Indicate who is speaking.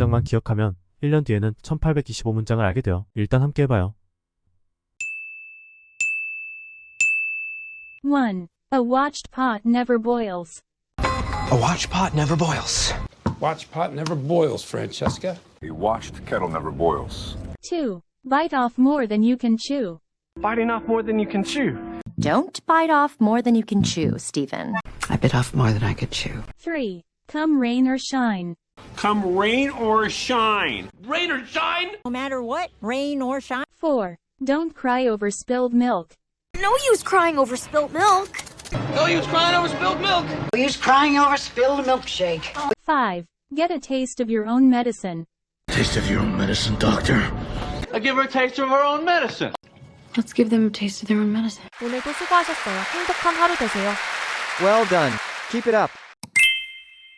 Speaker 1: 문장만 기억하면 1년 뒤에는 1825문장을 알게 돼요. 일단 함께 해봐요.
Speaker 2: 1. A watched pot never boils.
Speaker 3: A watched pot never boils.
Speaker 4: Watched pot never boils, Francesca.
Speaker 5: A watched kettle never boils.
Speaker 2: 2. Bite off more than you can chew.
Speaker 6: Biting off more than you can chew.
Speaker 7: Don't bite off more than you can chew, Stephen.
Speaker 3: I bit off more than I could chew.
Speaker 2: 3. Come rain or shine.
Speaker 4: Come rain or shine.
Speaker 6: Rain or shine?
Speaker 8: No matter what, rain or shine.
Speaker 2: 4. Don't cry over spilled milk.
Speaker 7: No use crying over spilt milk.
Speaker 6: No use crying over spilled milk.
Speaker 9: No use crying over spilled milkshake.
Speaker 2: 5. Get a taste of your own medicine.
Speaker 10: Taste of your own medicine, doctor.
Speaker 6: I give her a taste of her own medicine.
Speaker 11: Let's give them a taste of their own medicine.
Speaker 12: 오늘도 수고하셨어요. 행복한 하루 되세요.
Speaker 13: Well done. Keep it up.